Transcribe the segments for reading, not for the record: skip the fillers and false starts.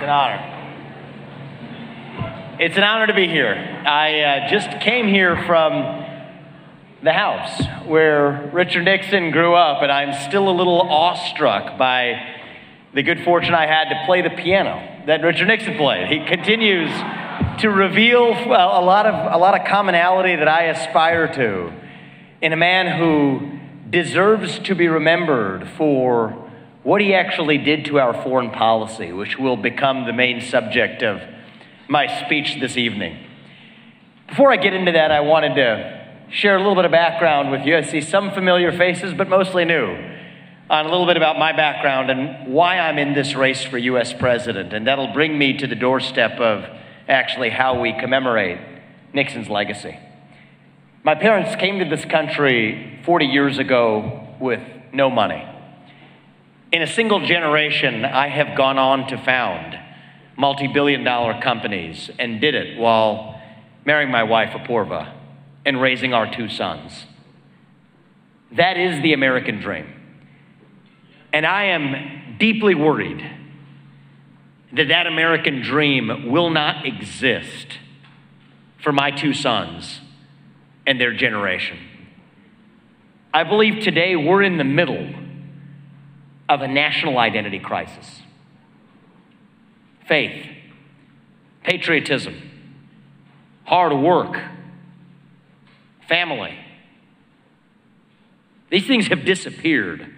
an honor. It's an honor to be here. I just came here from the house where Richard Nixon grew up, and I'm still a little awestruck by the good fortune I had to play the piano that Richard Nixon played. He continues to reveal a lot of commonality that I aspire to in a man who deserves to be remembered for what he actually did to our foreign policy, which will become the main subject of my speech this evening. Before I get into that, I wanted to share a little bit of background with you. I see some familiar faces, but mostly new, on a little bit about my background and why I'm in this race for U.S. president. And that'll bring me to the doorstep of actually how we commemorate Nixon's legacy. My parents came to this country 40 years ago with no money. In a single generation, I have gone on to found multi-billion-dollar companies and did it while marrying my wife, Apurva, and raising our two sons. That is the American dream. And I am deeply worried that that American dream will not exist for my two sons and their generation. I believe today we're in the middle of a national identity crisis. Faith, patriotism, hard work, family. These things have disappeared,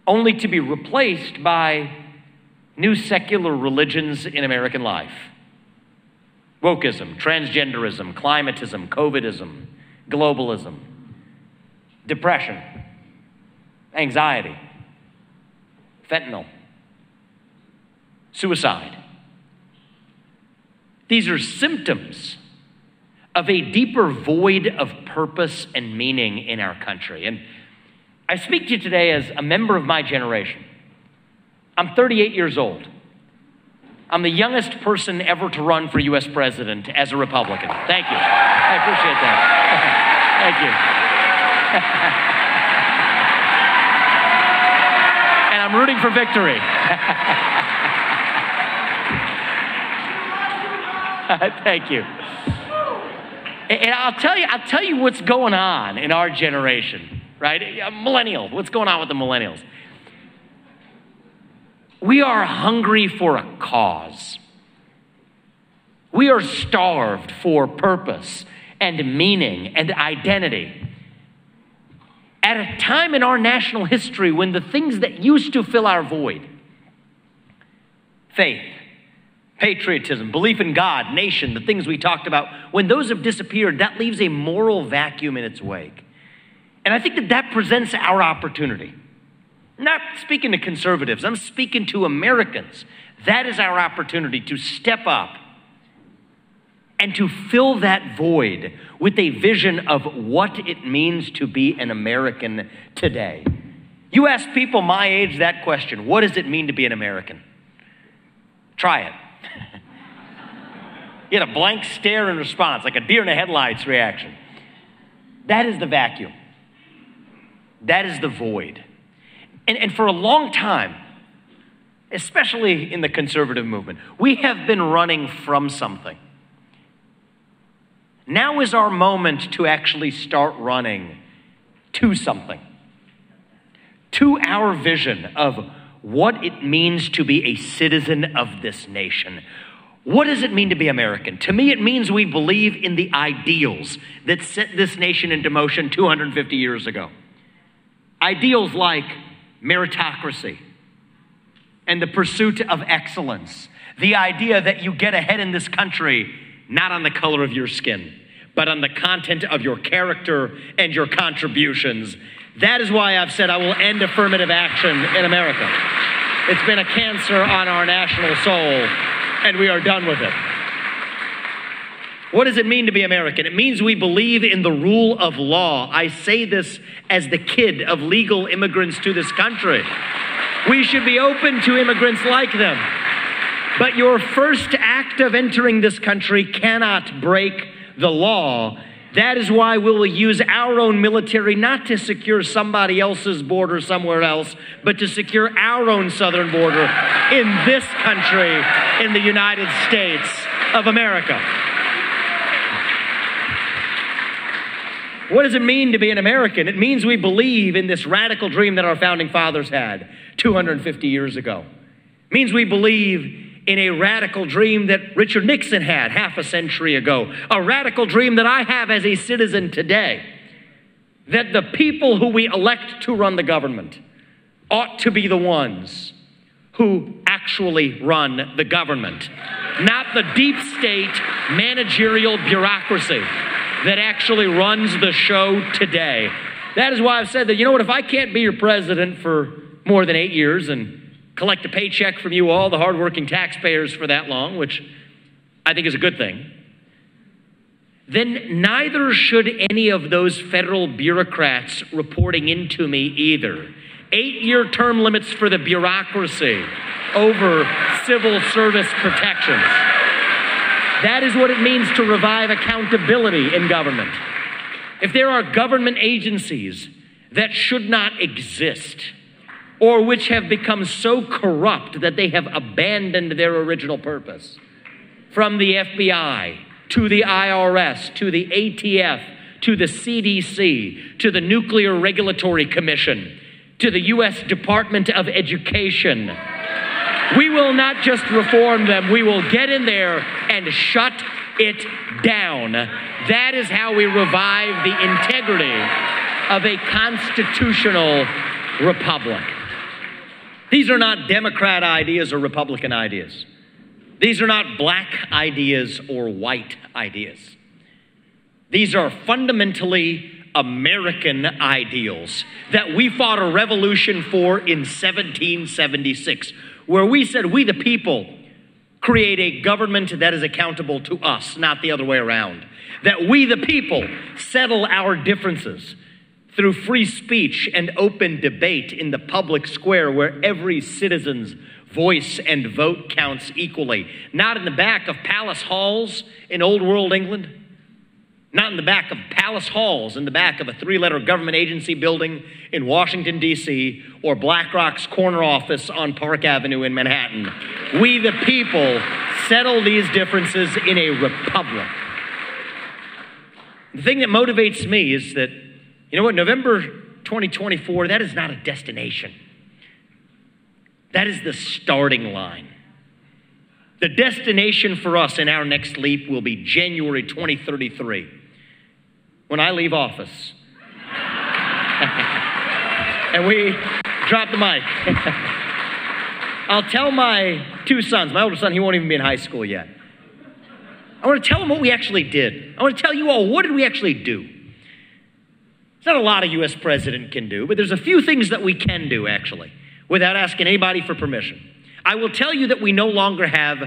only to be replaced by new secular religions in American life. Wokeism, transgenderism, climatism, COVIDism, globalism, depression, anxiety, fentanyl, suicide. These are symptoms of a deeper void of purpose and meaning in our country. And I speak to you today as a member of my generation. I'm 38 years old. I'm the youngest person ever to run for U.S. president as a Republican. Thank you. I appreciate that. Thank you. And I'm rooting for victory. Thank you. And I'll tell you what's going on in our generation, right? Millennial, what's going on with the millennials? We are hungry for a cause. We are starved for purpose and meaning and identity. At a time in our national history when the things that used to fill our void, faith, patriotism, belief in God, nation, the things we talked about, when those have disappeared, that leaves a moral vacuum in its wake. And I think that presents our opportunity. I'm not speaking to conservatives, I'm speaking to Americans. That is our opportunity to step up and to fill that void with a vision of what it means to be an American today. You ask people my age that question, what does it mean to be an American? Try it. You get a blank stare in response, like a deer in the headlights reaction. That is the vacuum. That is the void. And for a long time, especially in the conservative movement, we have been running from something. Now is our moment to actually start running to something. To our vision of what it means to be a citizen of this nation. What does it mean to be American? To me, it means we believe in the ideals that set this nation into motion 250 years ago. Ideals like meritocracy and the pursuit of excellence. The idea that you get ahead in this country, not on the color of your skin, but on the content of your character and your contributions. That is why I've said I will end affirmative action in America. It's been a cancer on our national soul, and we are done with it. What does it mean to be American? It means we believe in the rule of law. I say this as the kid of legal immigrants to this country. We should be open to immigrants like them. But your first act of entering this country cannot break the law. That is why we will use our own military not to secure somebody else's border somewhere else, but to secure our own southern border in this country, in the United States of America. What does it mean to be an American? It means we believe in this radical dream that our founding fathers had 250 years ago. It means we believe in a radical dream that Richard Nixon had half a century ago, a radical dream that I have as a citizen today, that the people who we elect to run the government ought to be the ones who actually run the government, not the deep state managerial bureaucracy that actually runs the show today. That is why I've said that, you know what, if I can't be your president for more than 8 years and collect a paycheck from you all, the hardworking taxpayers, for that long, which I think is a good thing, then neither should any of those federal bureaucrats reporting into me either. 8-year term limits for the bureaucracy over civil service protections. That is what it means to revive accountability in government. If there are government agencies that should not exist, or which have become so corrupt that they have abandoned their original purpose, from the FBI to the IRS to the ATF to the CDC to the Nuclear Regulatory Commission to the U.S. Department of Education, we will not just reform them, we will get in there and shut it down. That is how we revive the integrity of a constitutional republic. These are not Democrat ideas or Republican ideas. These are not black ideas or white ideas. These are fundamentally American ideals that we fought a revolution for in 1776, where we said, we the people create a government that is accountable to us, not the other way around. That we the people settle our differences through free speech and open debate in the public square, where every citizen's voice and vote counts equally. Not in the back of palace halls in old world England, not in the back of palace halls in the back of a 3-letter government agency building in Washington, D.C., or BlackRock's corner office on Park Avenue in Manhattan. We the people settle these differences in a republic. The thing that motivates me is that, you know what, November 2024, that is not a destination. That is the starting line. The destination for us in our next leap will be January 2033, when I leave office. And we drop the mic. I'll tell my 2 sons, my older son, he won't even be in high school yet. I want to tell them what we actually did. I want to tell you all, what did we actually do? It's not a lot a U.S. president can do, but there's a few things that we can do, actually, without asking anybody for permission. I will tell you that we no longer have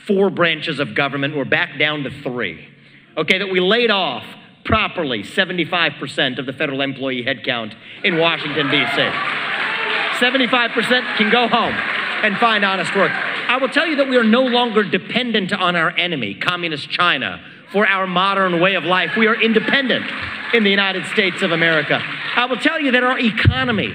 4 branches of government. We're back down to 3. Okay, that we laid off properly 75% of the federal employee headcount in Washington, D.C. 75% can go home and find honest work. I will tell you that we are no longer dependent on our enemy, Communist China, for our modern way of life. We are independent in the United States of America. I will tell you that our economy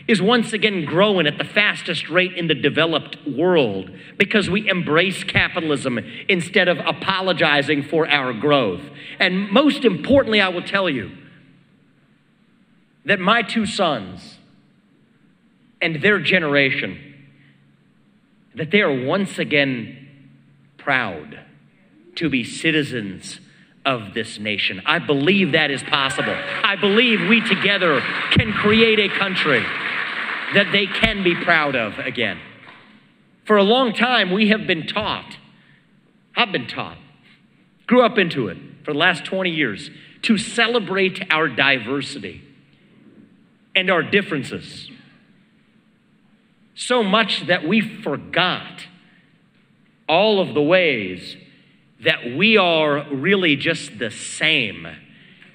is once again growing at the fastest rate in the developed world because we embrace capitalism instead of apologizing for our growth. And most importantly, I will tell you that my 2 sons and their generation, that they are once again proud to be citizens of this nation. I believe that is possible. I believe we together can create a country that they can be proud of again. For a long time, we have been taught, I've been taught, grew up into it for the last 20 years, to celebrate our diversity and our differences. So much that we forgot all of the ways that we are really just the same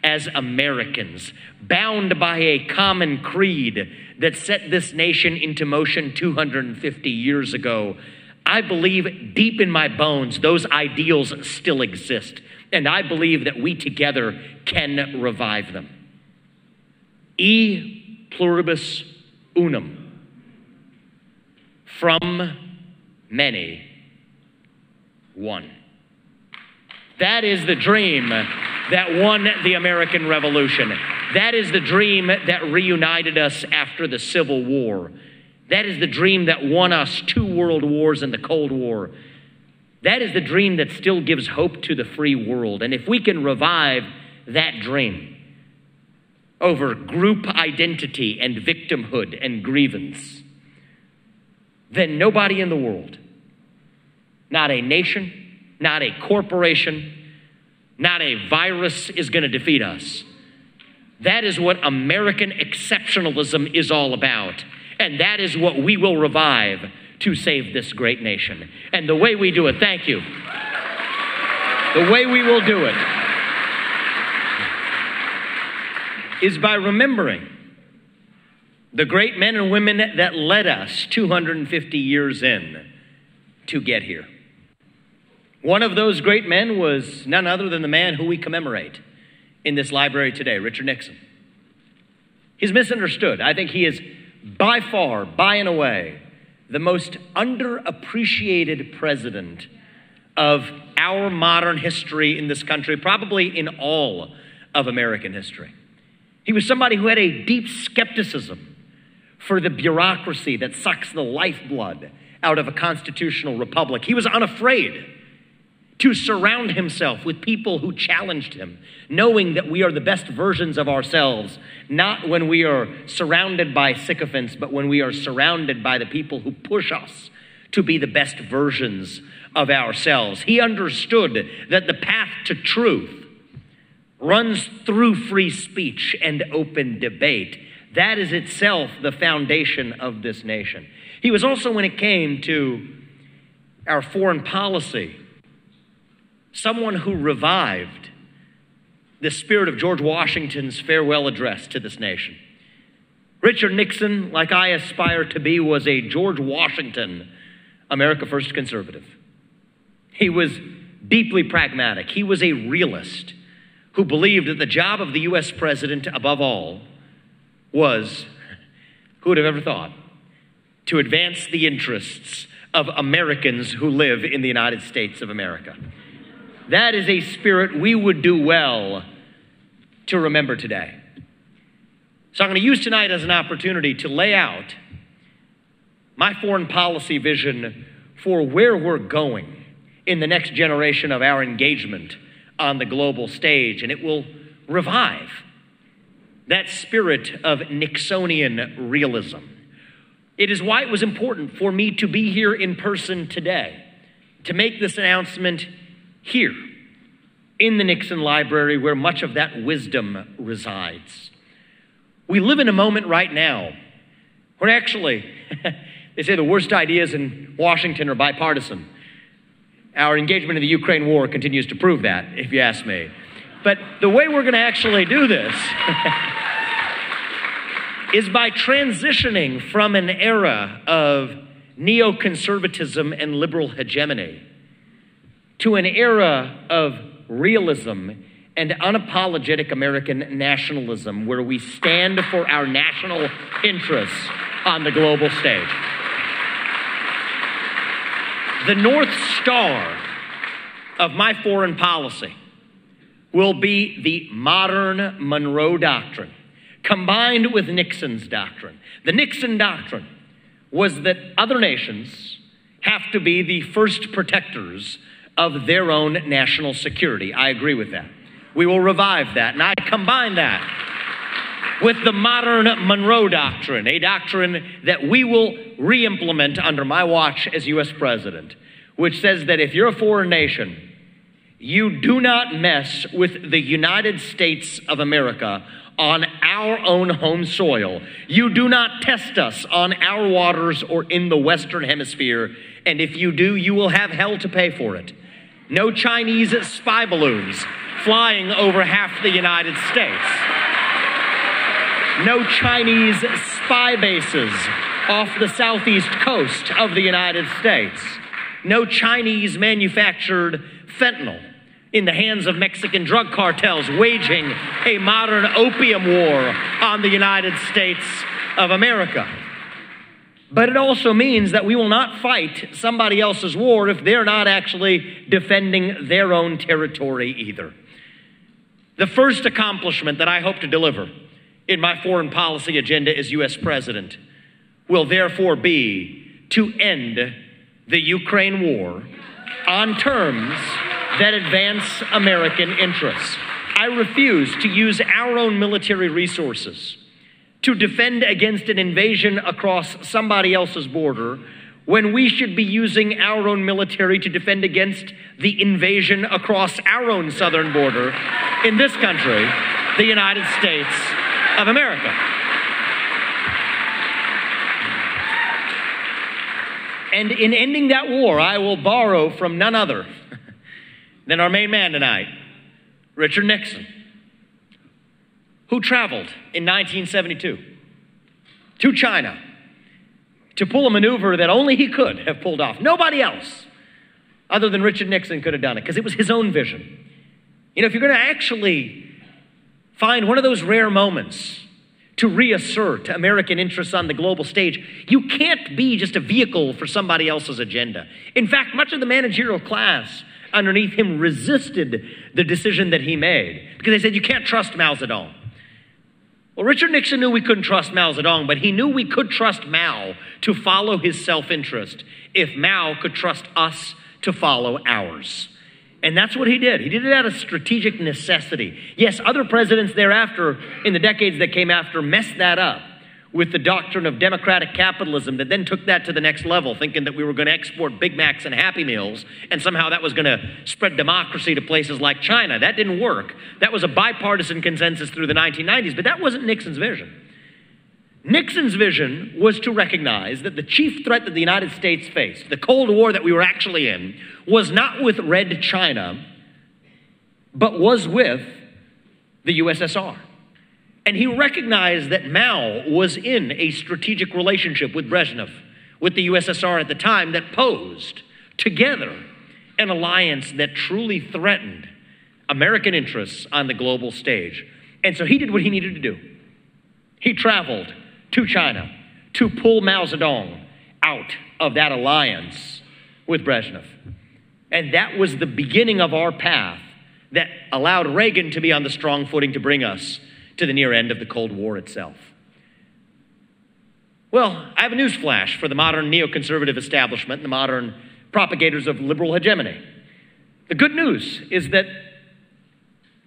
as Americans, bound by a common creed that set this nation into motion 250 years ago. I believe deep in my bones those ideals still exist. and I believe that we together can revive them. E pluribus unum. From many, one. That is the dream that won the American Revolution. That is the dream that reunited us after the Civil War. That is the dream that won us 2 world wars and the Cold War. That is the dream that still gives hope to the free world. And if we can revive that dream over group identity and victimhood and grievance, then nobody in the world, not a nation, not a corporation, not a virus is going to defeat us. That is what American exceptionalism is all about. And that is what we will revive to save this great nation. And the way we do it, thank you. The way we will do it is by remembering the great men and women that led us 250 years in to get here. One of those great men was none other than the man who we commemorate in this library today, Richard Nixon. He's misunderstood. I think he is by far, by and away, the most underappreciated president of our modern history in this country, probably in all of American history. He was somebody who had a deep skepticism for the bureaucracy that sucks the lifeblood out of a constitutional republic. He was unafraid to surround himself with people who challenged him, knowing that we are the best versions of ourselves, not when we are surrounded by sycophants, but when we are surrounded by the people who push us to be the best versions of ourselves. He understood that the path to truth runs through free speech and open debate. That is itself the foundation of this nation. He was also, when it came to our foreign policy, someone who revived the spirit of George Washington's farewell address to this nation. Richard Nixon, like I aspire to be, was a George Washington, America First conservative. He was deeply pragmatic. He was a realist who believed that the job of the U.S. president, above all, was, who would have ever thought, to advance the interests of Americans who live in the United States of America. That is a spirit we would do well to remember today. So I'm going to use tonight as an opportunity to lay out my foreign policy vision for where we're going in the next generation of our engagement on the global stage, and it will revive that spirit of Nixonian realism. It is why it was important for me to be here in person today, to make this announcement here in the Nixon Library, where much of that wisdom resides. We live in a moment right now where actually, they say the worst ideas in Washington are bipartisan. Our engagement in the Ukraine war continues to prove that, if you ask me. But the way we're going to actually do this is by transitioning from an era of neoconservatism and liberal hegemony to an era of realism and unapologetic American nationalism, where we stand for our national interests on the global stage. The North Star of my foreign policy will be the modern Monroe Doctrine, combined with Nixon's doctrine. The Nixon doctrine was that other nations have to be the first protectors of their own national security. I agree with that. We will revive that, and I combine that with the modern Monroe Doctrine, a doctrine that we will re-implement under my watch as U.S. President, which says that if you're a foreign nation, you do not mess with the United States of America on our own home soil. You do not test us on our waters or in the Western Hemisphere, and if you do, you will have hell to pay for it. No Chinese spy balloons flying over half the United States. No Chinese spy bases off the southeast coast of the United States. No Chinese manufactured fentanyl in the hands of Mexican drug cartels waging a modern opium war on the United States of America. But it also means that we will not fight somebody else's war if they're not actually defending their own territory either. The first accomplishment that I hope to deliver in my foreign policy agenda as U.S. President will therefore be to end the Ukraine war on terms that advance American interests. I refuse to use our own military resources to defend against an invasion across somebody else's border when we should be using our own military to defend against the invasion across our own southern border in this country, the United States of America. And in ending that war, I will borrow from none other than our main man tonight, Richard Nixon, who traveled in 1972 to China to pull a maneuver that only he could have pulled off. Nobody else other than Richard Nixon could have done it, because it was his own vision. You know, if you're going to actually find one of those rare moments to reassert American interests on the global stage, you can't be just a vehicle for somebody else's agenda. In fact, much of the managerial class underneath him resisted the decision that he made because they said, you can't trust Mao Zedong. Well, Richard Nixon knew we couldn't trust Mao Zedong, but he knew we could trust Mao to follow his self-interest if Mao could trust us to follow ours. And that's what he did. He did it out of strategic necessity. Yes, other presidents thereafter, in the decades that came after, messed that up with the doctrine of democratic capitalism that then took that to the next level, thinking that we were going to export Big Macs and Happy Meals, and somehow that was going to spread democracy to places like China. That didn't work. That was a bipartisan consensus through the 1990s, but that wasn't Nixon's vision. Nixon's vision was to recognize that the chief threat that the United States faced, the Cold War that we were actually in, was not with Red China, but was with the USSR. And he recognized that Mao was in a strategic relationship with Brezhnev, with the USSR at the time, that posed together an alliance that truly threatened American interests on the global stage. And so he did what he needed to do. He traveled to China to pull Mao Zedong out of that alliance with Brezhnev. And that was the beginning of our path that allowed Reagan to be on the strong footing to bring us to the near end of the Cold War itself. Well, I have a news flash for the modern neoconservative establishment and the modern propagators of liberal hegemony. The good news is that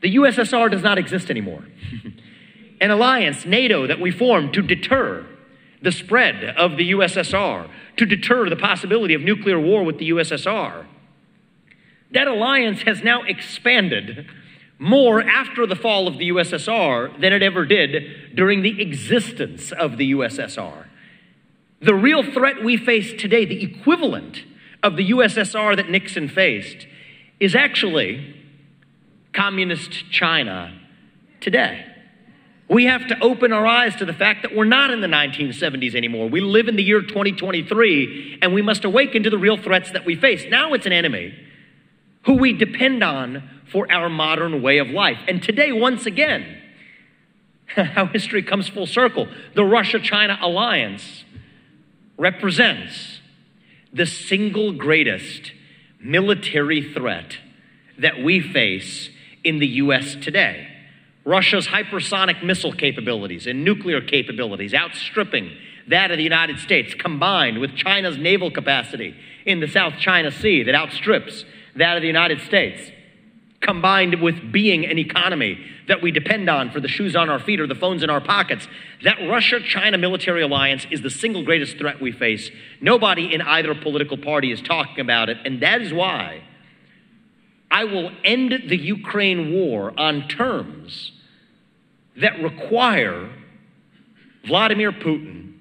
the USSR does not exist anymore. An alliance, NATO, that we formed to deter the spread of the USSR, to deter the possibility of nuclear war with the USSR, that alliance has now expanded more after the fall of the USSR than it ever did during the existence of the USSR. The real threat we face today, the equivalent of the USSR that Nixon faced, is actually communist China today. We have to open our eyes to the fact that we're not in the 1970s anymore. We live in the year 2023, and we must awaken to the real threats that we face. Now it's an enemy who we depend on for our modern way of life. And today, once again, how history comes full circle, the Russia-China alliance represents the single greatest military threat that we face in the U.S. today. Russia's hypersonic missile capabilities and nuclear capabilities outstripping that of the United States, combined with China's naval capacity in the South China Sea that outstrips that of the United States, combined with being an economy that we depend on for the shoes on our feet or the phones in our pockets, that Russia-China military alliance is the single greatest threat we face. Nobody in either political party is talking about it, and that is why I will end the Ukraine war on terms that require Vladimir Putin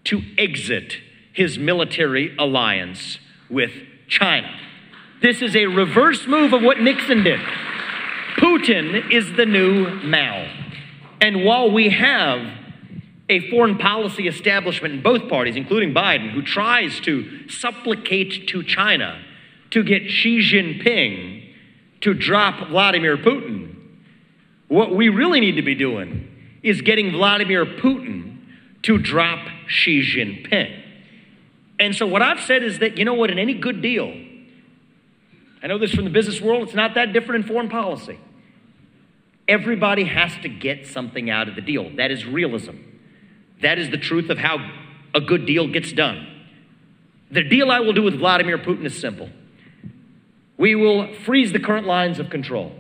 to exit his military alliance with China. This is a reverse move of what Nixon did. Putin is the new Mao. And while we have a foreign policy establishment in both parties, including Biden, who tries to supplicate to China to get Xi Jinping to drop Vladimir Putin. What we really need to be doing is getting Vladimir Putin to drop Xi Jinping. And so what I've said is that, you know what, in any good deal, I know this from the business world, it's not that different in foreign policy. Everybody has to get something out of the deal. That is realism. That is the truth of how a good deal gets done. The deal I will do with Vladimir Putin is simple. We will freeze the current lines of control.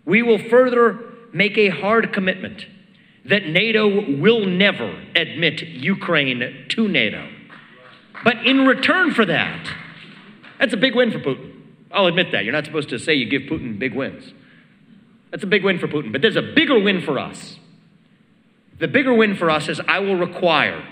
We will further make a hard commitment that NATO will never admit Ukraine to NATO. But in return for that, that's a big win for Putin. I'll admit that. You're not supposed to say you give Putin big wins. That's a big win for Putin. But there's a bigger win for us. The bigger win for us is I will require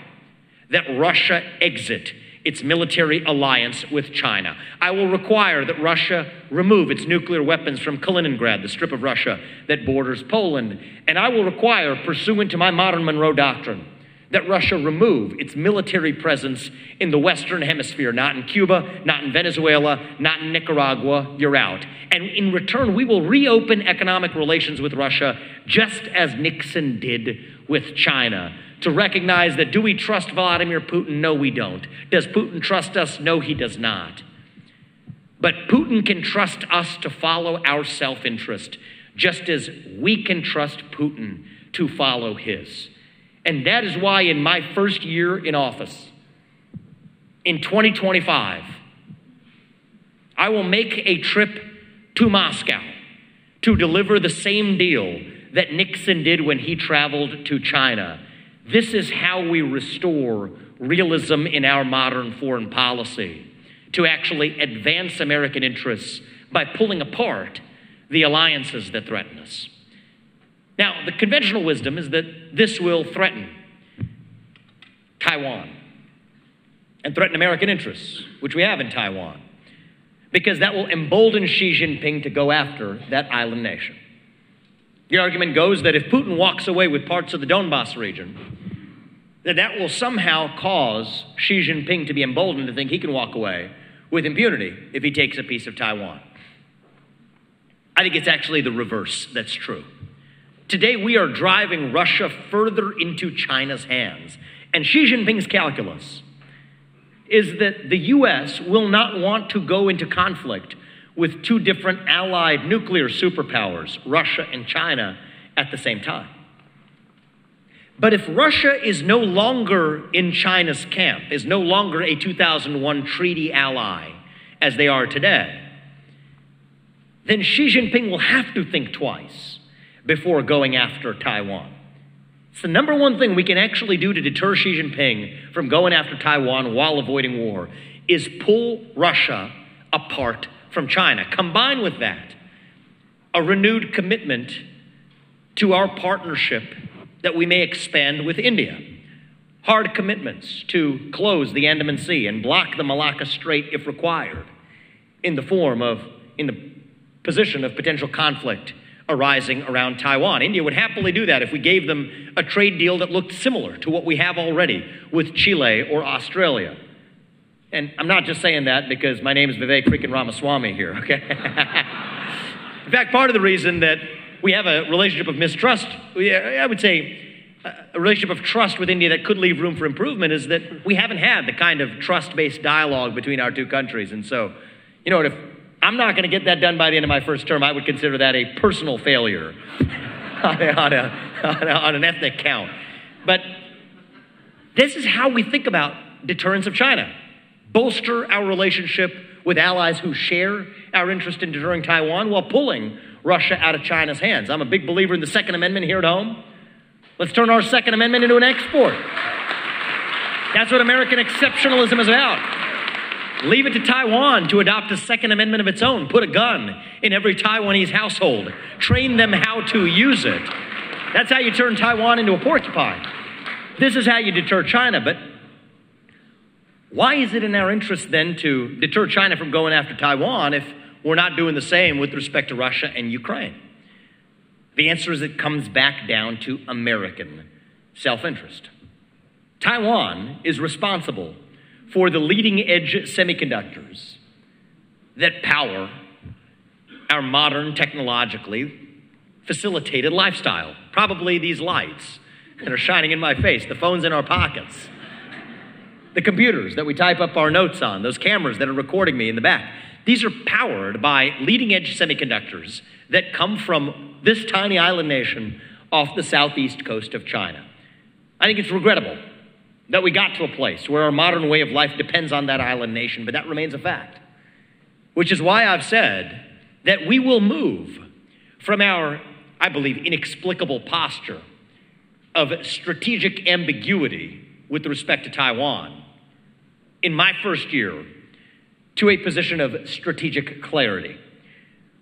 that Russia exit its military alliance with China. I will require that Russia remove its nuclear weapons from Kaliningrad, the strip of Russia that borders Poland. And I will require, pursuant to my modern Monroe Doctrine, that Russia remove its military presence in the Western Hemisphere, not in Cuba, not in Venezuela, not in Nicaragua. You're out. And in return, we will reopen economic relations with Russia, just as Nixon did with China, to recognize that, do we trust Vladimir Putin? No, we don't. Does Putin trust us? No, he does not. But Putin can trust us to follow our self-interest, just as we can trust Putin to follow his. And that is why in my first year in office, in 2025, I will make a trip to Moscow to deliver the same deal that Nixon did when he traveled to China. This is how we restore realism in our modern foreign policy, to actually advance American interests by pulling apart the alliances that threaten us. Now, the conventional wisdom is that this will threaten Taiwan and threaten American interests, which we have in Taiwan, because that will embolden Xi Jinping to go after that island nation. The argument goes that if Putin walks away with parts of the Donbass region, that will somehow cause Xi Jinping to be emboldened to think he can walk away with impunity if he takes a piece of Taiwan. I think it's actually the reverse that's true. Today, we are driving Russia further into China's hands. And Xi Jinping's calculus is that the U.S. will not want to go into conflict with two different allied nuclear superpowers, Russia and China, at the same time. But if Russia is no longer in China's camp, is no longer a 2001 treaty ally, as they are today, then Xi Jinping will have to think twice before going after Taiwan. It's the number one thing we can actually do to deter Xi Jinping from going after Taiwan while avoiding war, is pull Russia apart from China. Combine with that a renewed commitment to our partnership that we may expand with India. Hard commitments to close the Andaman Sea and block the Malacca Strait if required, in the position of potential conflict arising around Taiwan. India would happily do that if we gave them a trade deal that looked similar to what we have already with Chile or Australia. And I'm not just saying that because my name is Vivek freaking Ramaswamy here, okay? In fact, part of the reason that we have a relationship of mistrust, I would say a relationship of trust with India that could leave room for improvement, is that we haven't had the kind of trust-based dialogue between our two countries. And so, you know what, if I'm not going to get that done by the end of my first term, I would consider that a personal failure on an ethnic count. But this is how we think about deterrence of China. Bolster our relationship with allies who share our interest in deterring Taiwan while pulling Russia out of China's hands. I'm a big believer in the Second Amendment here at home. Let's turn our Second Amendment into an export. That's what American exceptionalism is about. Leave it to Taiwan to adopt a Second Amendment of its own. Put a gun in every Taiwanese household. Train them how to use it. That's how you turn Taiwan into a porcupine. This is how you deter China. But why is it in our interest then to deter China from going after Taiwan if we're not doing the same with respect to Russia and Ukraine? The answer is it comes back down to American self-interest. Taiwan is responsible for the leading edge semiconductors that power our modern, technologically facilitated lifestyle. Probably these lights that are shining in my face, the phones in our pockets, the computers that we type up our notes on, those cameras that are recording me in the back. These are powered by leading-edge semiconductors that come from this tiny island nation off the southeast coast of China. I think it's regrettable that we got to a place where our modern way of life depends on that island nation, but that remains a fact. Which is why I've said that we will move from our, I believe, inexplicable posture of strategic ambiguity with respect to Taiwan in my first year to a position of strategic clarity,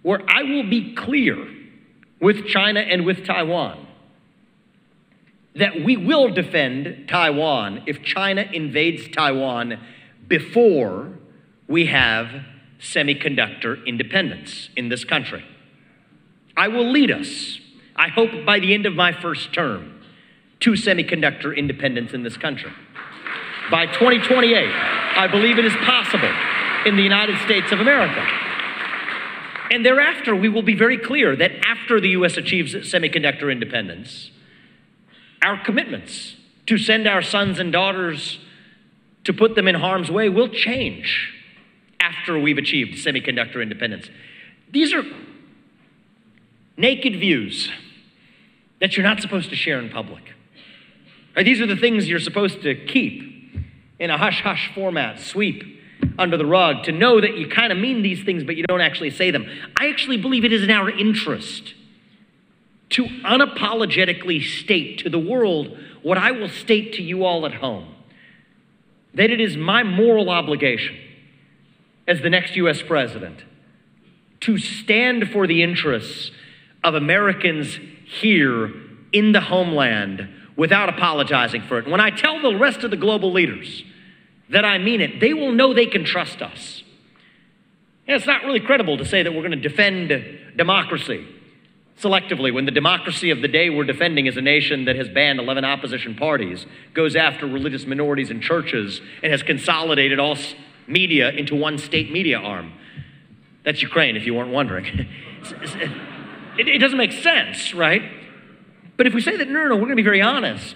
where I will be clear with China and with Taiwan that we will defend Taiwan if China invades Taiwan before we have semiconductor independence in this country. I will lead us, I hope by the end of my first term, to semiconductor independence in this country. By 2028, I believe it is possible in the United States of America. And thereafter, we will be very clear that after the U.S. achieves semiconductor independence, our commitments to send our sons and daughters to put them in harm's way will change after we've achieved semiconductor independence. These are naked views that you're not supposed to share in public. Right? These are the things you're supposed to keep in a hush-hush format, sweep under the rug, to know that you kind of mean these things, but you don't actually say them. I actually believe it is in our interest to unapologetically state to the world what I will state to you all at home, that it is my moral obligation as the next U.S. president to stand for the interests of Americans here in the homeland without apologizing for it. When I tell the rest of the global leaders that I mean it, they will know they can trust us. And it's not really credible to say that we're going to defend democracy selectively when the democracy of the day we're defending is a nation that has banned 11 opposition parties, goes after religious minorities and churches, and has consolidated all media into one state media arm. That's Ukraine, if you weren't wondering. It doesn't make sense, right? But if we say that, no, we're going to be very honest.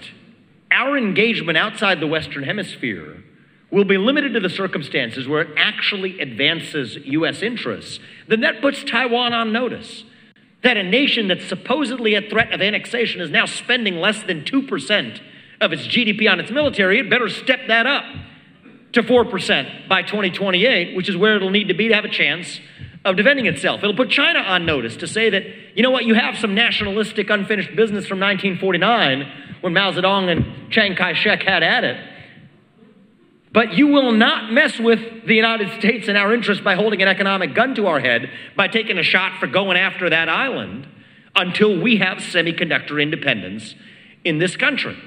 Our engagement outside the Western Hemisphere will be limited to the circumstances where it actually advances U.S. interests. Then that puts Taiwan on notice that a nation that's supposedly at threat of annexation is now spending less than 2% of its GDP on its military. It better step that up to 4% by 2028, which is where it'll need to be to have a chance of defending itself. It'll put China on notice to say that, you know what, you have some nationalistic unfinished business from 1949 when Mao Zedong and Chiang Kai-shek had at it. But you will not mess with the United States and our interests by holding an economic gun to our head, by taking a shot for going after that island, until we have semiconductor independence in this country.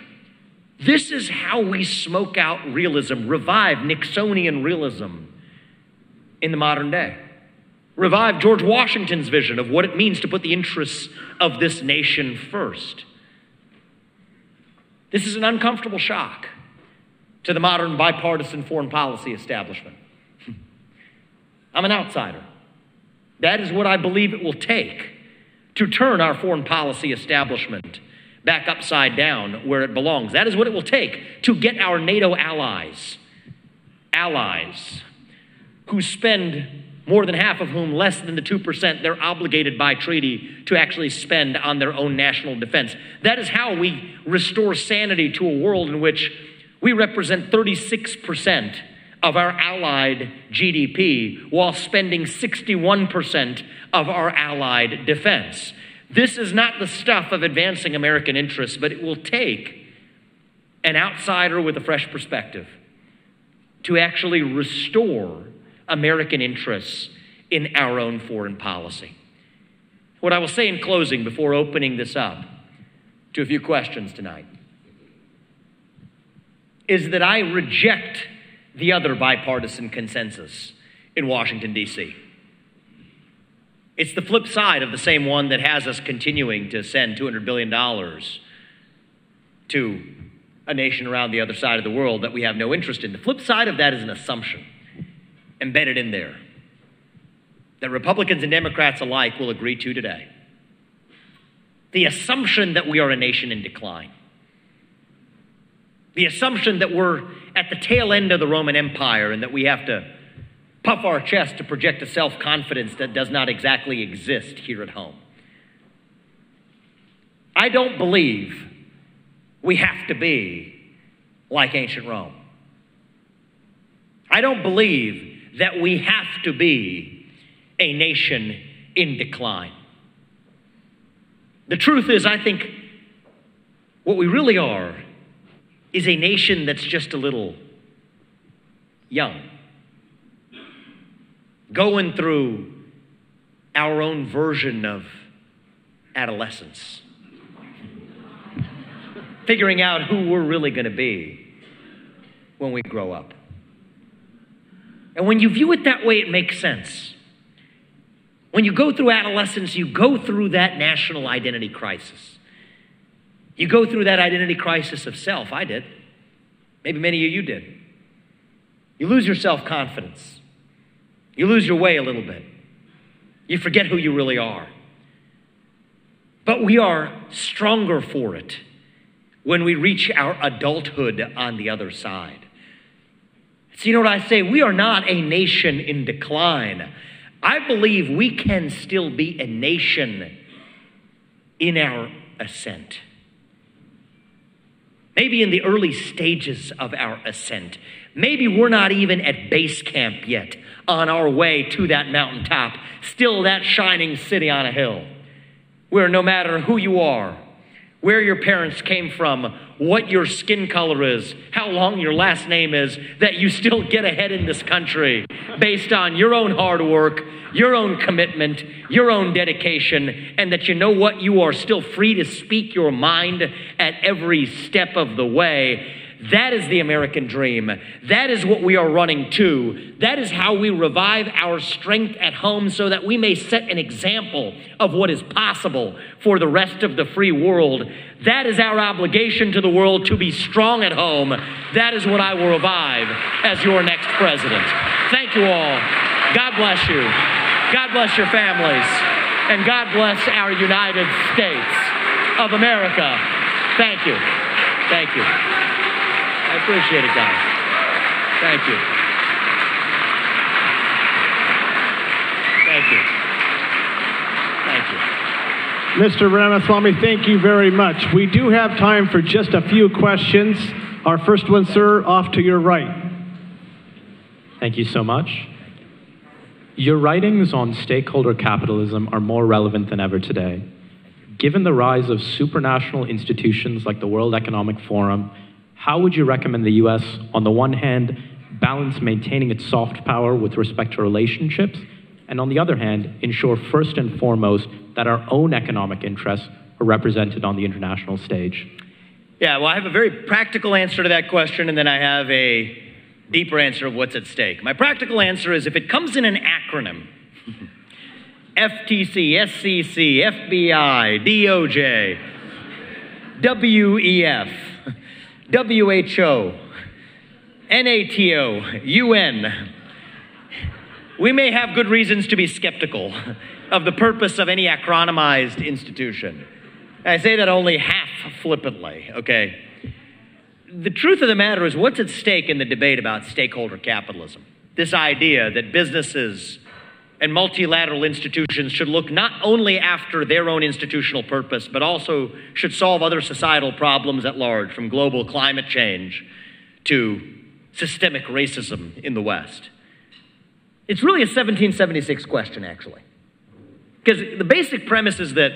This is how we smoke out realism, revive Nixonian realism in the modern day. Revive George Washington's vision of what it means to put the interests of this nation first. This is an uncomfortable shock to the modern bipartisan foreign policy establishment. I'm an outsider. That is what I believe it will take to turn our foreign policy establishment back upside down where it belongs. That is what it will take to get our NATO allies who spend, more than half of whom less than the 2% they're obligated by treaty to actually spend on their own national defense. That is how we restore sanity to a world in which we represent 36% of our allied GDP while spending 61% of our allied defense. This is not the stuff of advancing American interests, but it will take an outsider with a fresh perspective to actually restore American interests in our own foreign policy. What I will say in closing before opening this up to a few questions tonight is that I reject the other bipartisan consensus in Washington, D.C. It's the flip side of the same one that has us continuing to send $200 billion to a nation around the other side of the world that we have no interest in. The flip side of that is an assumption embedded in there that Republicans and Democrats alike will agree to today. The assumption that we are a nation in decline. The assumption that we're at the tail end of the Roman Empire and that we have to puff our chest to project a self-confidence that does not exactly exist here at home. I don't believe we have to be like ancient Rome. I don't believe that we have to be a nation in decline. The truth is, I think what we really are is a nation that's just a little young, going through our own version of adolescence, figuring out who we're really going to be when we grow up. And when you view it that way, it makes sense. When you go through adolescence, you go through that national identity crisis. You go through that identity crisis of self. I did. Maybe many of you did. You lose your self-confidence. You lose your way a little bit. You forget who you really are. But we are stronger for it when we reach our adulthood on the other side. So you know what I say? We are not a nation in decline. I believe we can still be a nation in our ascent. Maybe in the early stages of our ascent. Maybe we're not even at base camp yet, on our way to that mountaintop, still that shining city on a hill, where no matter who you are, where your parents came from, what your skin color is, how long your last name is, that you still get ahead in this country based on your own hard work, your own commitment, your own dedication, and that you know what, you are still free to speak your mind at every step of the way. That is the American dream. That is what we are running to. That is how we revive our strength at home so that we may set an example of what is possible for the rest of the free world. That is our obligation to the world, to be strong at home. That is what I will revive as your next president. Thank you all. God bless you. God bless your families. And God bless our United States of America. Thank you. Thank you. I appreciate it, guys. Thank you. Thank you. Thank you. Mr. Ramaswamy, thank you very much. We do have time for just a few questions. Our first one, sir, off to your right. Thank you so much. Your writings on stakeholder capitalism are more relevant than ever today. Given the rise of supranational institutions like the World Economic Forum, how would you recommend the U.S., on the one hand, balance maintaining its soft power with respect to relationships, and on the other hand, ensure first and foremost that our own economic interests are represented on the international stage? Yeah, well, I have a very practical answer to that question, and then I have a deeper answer of what's at stake. My practical answer is, if it comes in an acronym, FTC, SEC, FBI, DOJ, WEF, WHO, NATO, UN, we may have good reasons to be skeptical of the purpose of any acronymized institution. I say that only half flippantly, okay? The truth of the matter is, what's at stake in the debate about stakeholder capitalism? This idea that businesses and multilateral institutions should look not only after their own institutional purpose, but also should solve other societal problems at large, from global climate change to systemic racism in the West. It's really a 1776 question, actually. Because the basic premise is that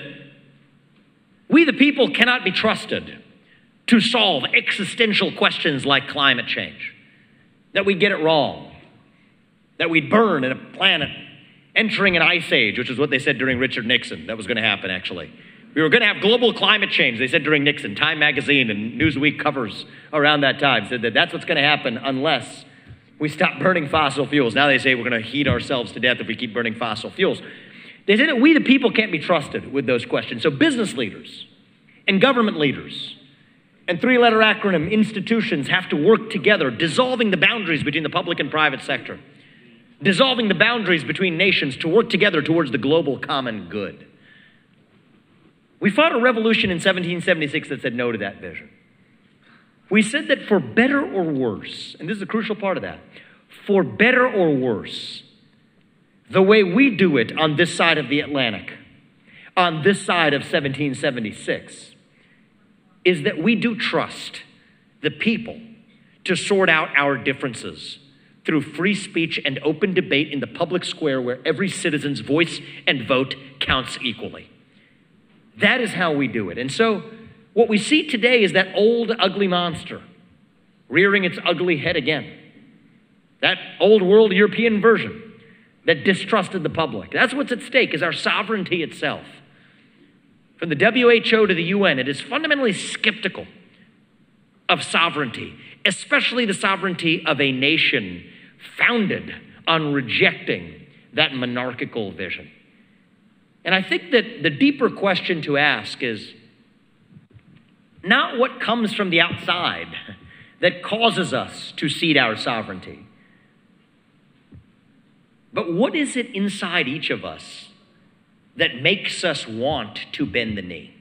we, the people, cannot be trusted to solve existential questions like climate change, that we get it wrong, that we'd burn in a planet entering an ice age, which is what they said during Richard Nixon. That was going to happen, actually. We were going to have global climate change, they said during Nixon. Time magazine and Newsweek covers around that time said that that's what's going to happen unless we stop burning fossil fuels. Now they say we're going to heat ourselves to death if we keep burning fossil fuels. They said that we, the people, can't be trusted with those questions. So business leaders and government leaders and three-letter acronym institutions have to work together, dissolving the boundaries between the public and private sector. dissolving the boundaries between nations to work together towards the global common good. We fought a revolution in 1776 that said no to that vision. We said that for better or worse, and this is a crucial part of that, for better or worse, the way we do it on this side of the Atlantic, on this side of 1776, is that we do trust the people to sort out our differences through free speech and open debate in the public square where every citizen's voice and vote counts equally. That is how we do it. And so what we see today is that old ugly monster rearing its ugly head again. That old world European version that distrusted the public. That's what's at stake, is our sovereignty itself. From the WHO to the UN, it is fundamentally skeptical of sovereignty, especially the sovereignty of a nation founded on rejecting that monarchical vision. And I think that the deeper question to ask is not what comes from the outside that causes us to cede our sovereignty, but what is it inside each of us that makes us want to bend the knee?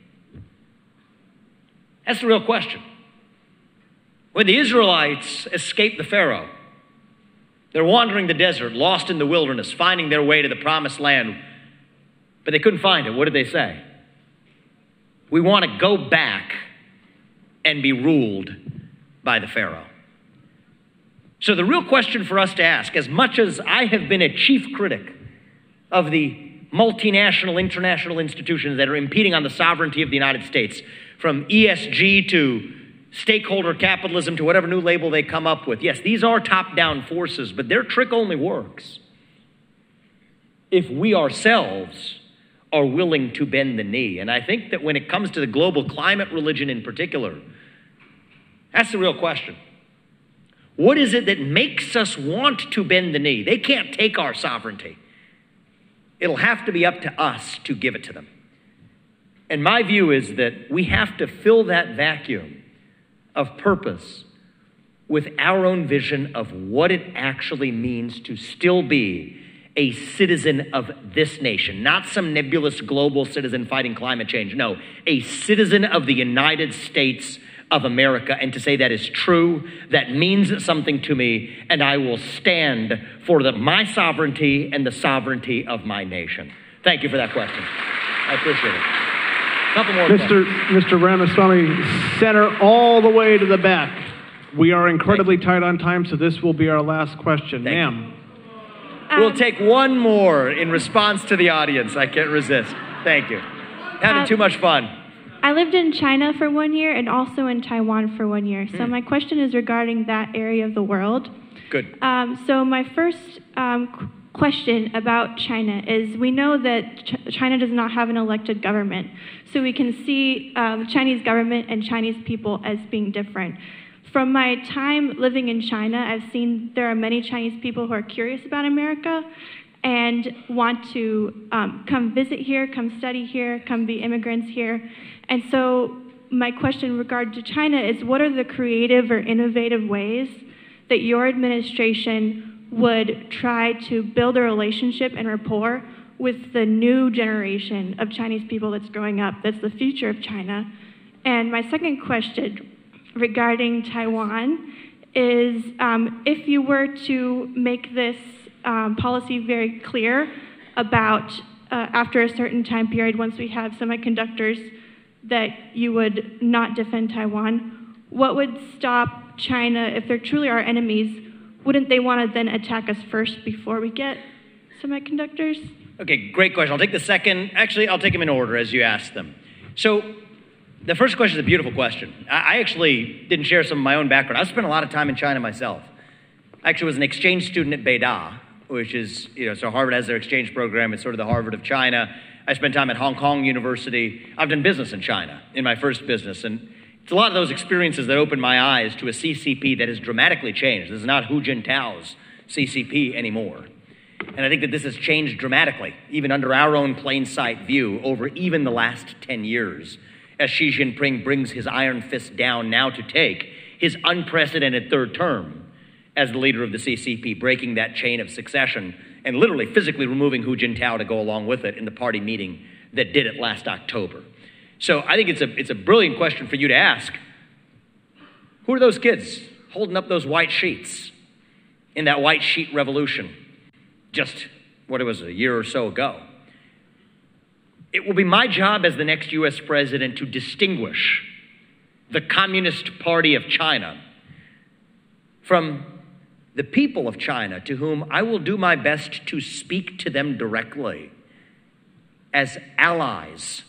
That's the real question. When the Israelites escaped the Pharaoh, they're wandering the desert, lost in the wilderness, finding their way to the promised land, but they couldn't find it. What did they say? We want to go back and be ruled by the Pharaoh. So the real question for us to ask, as much as I have been a chief critic of the multinational, international institutions that are impeding on the sovereignty of the United States, from ESG to stakeholder capitalism to whatever new label they come up with. Yes, these are top-down forces, but their trick only works if we ourselves are willing to bend the knee. And I think that when it comes to the global climate religion in particular, that's the real question. What is it that makes us want to bend the knee? They can't take our sovereignty. It'll have to be up to us to give it to them. And my view is that we have to fill that vacuum of purpose with our own vision of what it actually means to still be a citizen of this nation, not some nebulous global citizen fighting climate change. No, a citizen of the United States of America. And to say that is true, that means something to me, and I will stand for my sovereignty and the sovereignty of my nation. Thank you for that question. I appreciate it. Couple more Mr. Ramaswamy, center all the way to the back. We are incredibly tight on time, so this will be our last question. Ma'am. We'll take one more in response to the audience. I can't resist. Thank you. Having too much fun. I lived in China for 1 year and also in Taiwan for 1 year. So my question is regarding that area of the world. Good. So my first question about China is, we know that China does not have an elected government. So we can see the Chinese government and Chinese people as being different. From my time living in China, I've seen there are many Chinese people who are curious about America and want to come visit here, come study here, come be immigrants here. And so my question in regard to China is, what are the creative or innovative ways that your administration would try to build a relationship and rapport with the new generation of Chinese people that's growing up, that's the future of China? And my second question regarding Taiwan is, if you were to make this policy very clear about after a certain time period, once we have semiconductors, that you would not defend Taiwan, what would stop China, if there truly are enemies, wouldn't they want to then attack us first before we get semiconductors? Okay, great question. I'll take the second. Actually, I'll take them in order as you asked them. So the first question is a beautiful question. I actually didn't share some of my own background. I spent a lot of time in China myself. I actually was an exchange student at Beida, which is, so Harvard has their exchange program. It's sort of the Harvard of China. I spent time at Hong Kong University. I've done business in China, in my first business. And it's a lot of those experiences that opened my eyes to a CCP that has dramatically changed. This is not Hu Jintao's CCP anymore. And I think that this has changed dramatically, even under our own plain sight view, over even the last 10 years, as Xi Jinping brings his iron fist down now to take his unprecedented third term as the leader of the CCP, breaking that chain of succession and literally physically removing Hu Jintao to go along with it in the party meeting that did it last October. So I think it's a brilliant question for you to ask. Who are those kids holding up those white sheets in that white sheet revolution just, what it was, a year or so ago? It will be my job as the next US president to distinguish the Communist Party of China from the people of China, to whom I will do my best to speak to them directly as allies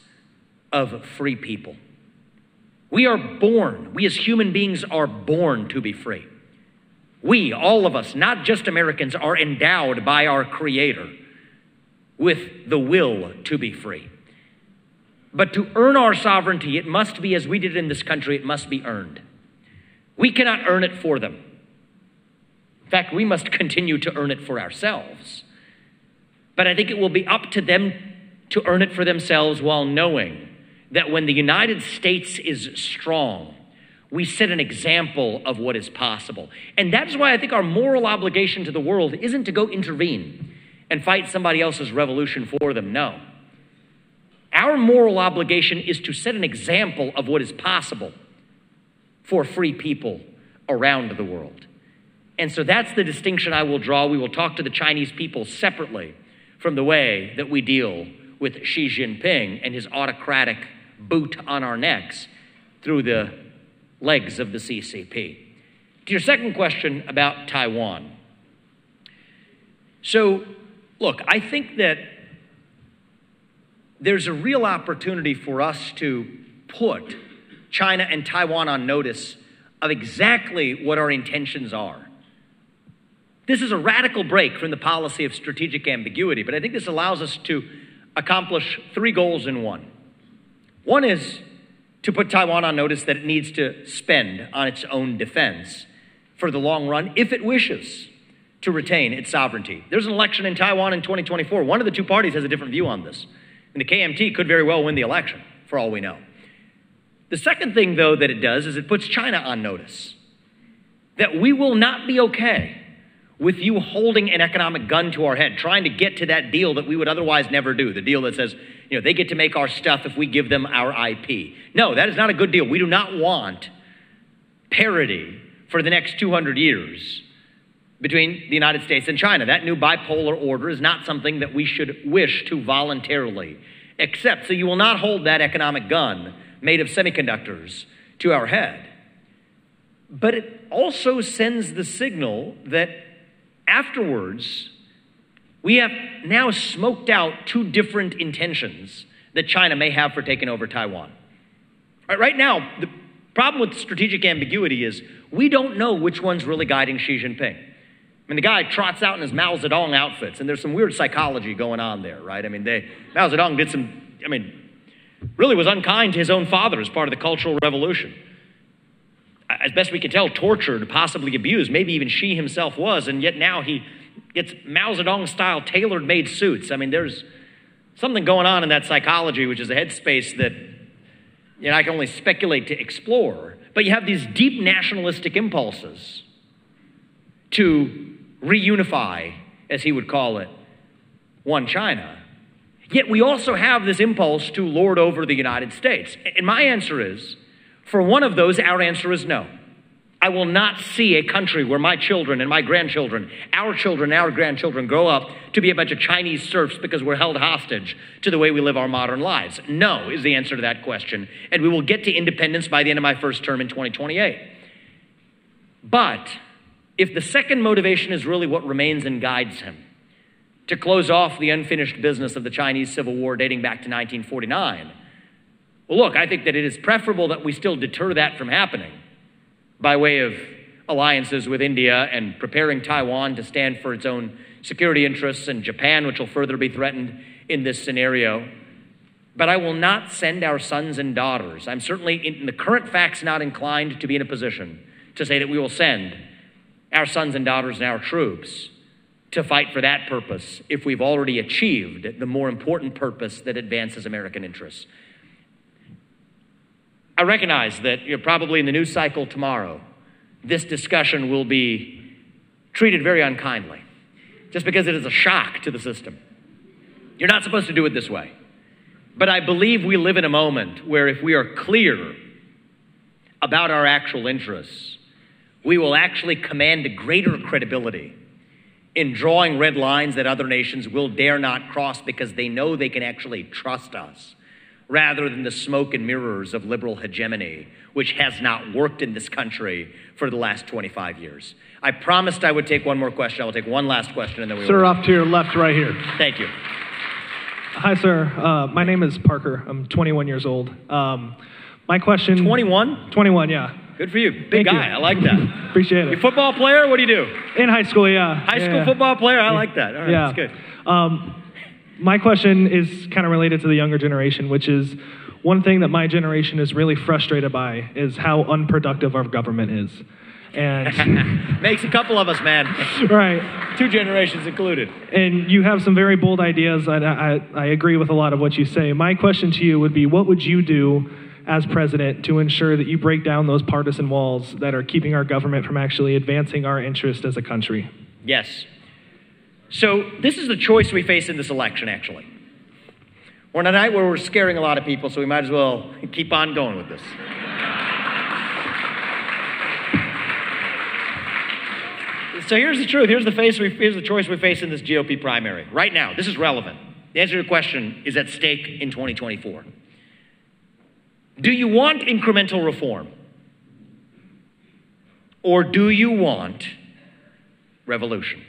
of free people. We are born, we as human beings are born to be free. We, all of us, not just Americans, are endowed by our Creator with the will to be free. But to earn our sovereignty, it must be, as we did in this country, it must be earned. We cannot earn it for them. In fact, we must continue to earn it for ourselves. But I think it will be up to them to earn it for themselves, while knowing that when the United States is strong, we set an example of what is possible. And that's why I think our moral obligation to the world isn't to go intervene and fight somebody else's revolution for them. No. Our moral obligation is to set an example of what is possible for free people around the world. And so that's the distinction I will draw. We will talk to the Chinese people separately from the way that we deal with Xi Jinping and his autocratic boot on our necks through the legs of the CCP. To your second question about Taiwan. So, look, I think that there's a real opportunity for us to put China and Taiwan on notice of exactly what our intentions are. This is a radical break from the policy of strategic ambiguity, but I think this allows us to accomplish three goals in one. One is to put Taiwan on notice that it needs to spend on its own defense for the long run if it wishes to retain its sovereignty. There's an election in Taiwan in 2024. One of the two parties has a different view on this. And the KMT could very well win the election, for all we know. The second thing, though, that it does is it puts China on notice that we will not be okay with you holding an economic gun to our head, trying to get to that deal that we would otherwise never do, the deal that says, you know, they get to make our stuff if we give them our IP. No, that is not a good deal. We do not want parity for the next 200 years between the United States and China. That new bipolar order is not something that we should wish to voluntarily accept. So you will not hold that economic gun made of semiconductors to our head. But it also sends the signal that afterwards, we have now smoked out two different intentions that China may have for taking over Taiwan. Right now, the problem with strategic ambiguity is we don't know which one's really guiding Xi Jinping. I mean, the guy trots out in his Mao Zedong outfits, and there's some weird psychology going on there, right? I mean, Mao Zedong did really was unkind to his own father as part of the Cultural Revolution. As best we can tell, tortured, possibly abused, maybe even Xi himself was, and yet now he gets Mao Zedong-style tailor-made suits. I mean, there's something going on in that psychology, which is a headspace that I can only speculate to explore. But you have these deep nationalistic impulses to reunify, as he would call it, one China. Yet we also have this impulse to lord over the United States. And my answer is, for one of those, our answer is no. I will not see a country where my children and my grandchildren, our children and our grandchildren grow up to be a bunch of Chinese serfs because we're held hostage to the way we live our modern lives. No is the answer to that question. And we will get to independence by the end of my first term in 2028. But if the second motivation is really what remains and guides him, to close off the unfinished business of the Chinese Civil War dating back to 1949, well, look, I think that it is preferable that we still deter that from happening by way of alliances with India and preparing Taiwan to stand for its own security interests, and Japan, which will further be threatened in this scenario. But I will not send our sons and daughters. I'm certainly, in the current facts, not inclined to be in a position to say that we will send our sons and daughters and our troops to fight for that purpose if we've already achieved the more important purpose that advances American interests. I recognize that probably in the news cycle tomorrow, this discussion will be treated very unkindly, just because it is a shock to the system. You're not supposed to do it this way. But I believe we live in a moment where if we are clear about our actual interests, we will actually command a greater credibility in drawing red lines that other nations will dare not cross because they know they can actually trust us, rather than the smoke and mirrors of liberal hegemony, which has not worked in this country for the last 25 years. I promised I would take one more question. I will take one last question and then we will. Sir, off to your left right here. Thank you. Hi, sir. My name is Parker. I'm 21 years old. My question... 21? 21, yeah. Good for you. Big Thank guy. you. I like that. Appreciate You it. a football player? What do you do? In high school, yeah. High school football player? I like that. All right, Yeah. that's good. My question is kind of related to the younger generation, which is one thing that my generation is really frustrated by is how unproductive our government is. And Makes a couple of us, man. right. 2 generations included. And you have some very bold ideas, and I agree with a lot of what you say. My question to you would be, what would you do as president to ensure that you break down those partisan walls that are keeping our government from actually advancing our interest as a country? Yes. So this is the choice we face in this election, actually. We're on a night where we're scaring a lot of people, so we might as well keep on going with this. So here's the truth. Here's the choice we face in this GOP primary. Right now, this is relevant. The answer to your question is at stake in 2024. Do you want incremental reform? Or do you want revolution?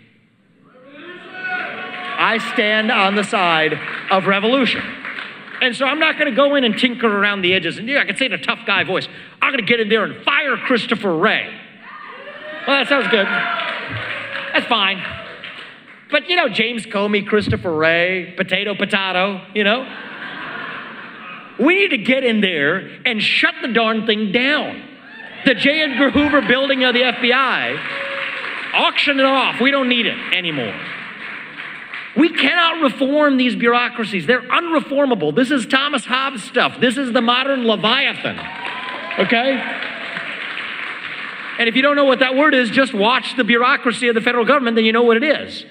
I stand on the side of revolution. And so I'm not going to go in and tinker around the edges. And I can say in a tough guy voice, I'm going to get in there and fire Christopher Wray. Well, that sounds good. That's fine. But, James Comey, Christopher Wray, potato, We need to get in there and shut the darn thing down. The J. Edgar Hoover building of the FBI, auction it off. We don't need it anymore. We cannot reform these bureaucracies. They're unreformable. This is Thomas Hobbes stuff. This is the modern Leviathan, okay? And if you don't know what that word is, just watch the bureaucracy of the federal government, then you know what it is.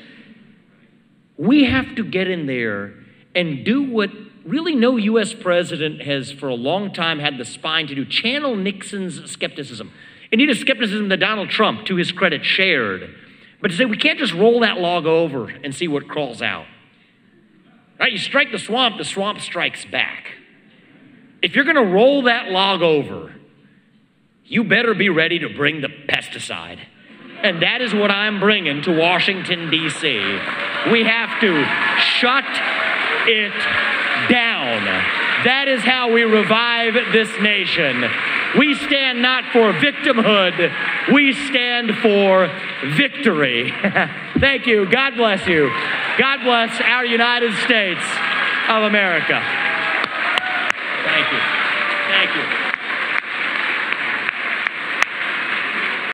We have to get in there and do what really no U.S. president has for a long time had the spine to do, channel Nixon's skepticism. Indeed, a skepticism that Donald Trump, to his credit, shared. But to say we can't just roll that log over and see what crawls out. Right? You strike the swamp strikes back. If you're going to roll that log over, you better be ready to bring the pesticide. And that is what I'm bringing to Washington, D.C. We have to shut it down. That is how we revive this nation. We stand not for victimhood. We stand for victory. Thank you. God bless you. God bless our United States of America. Thank you. Thank you.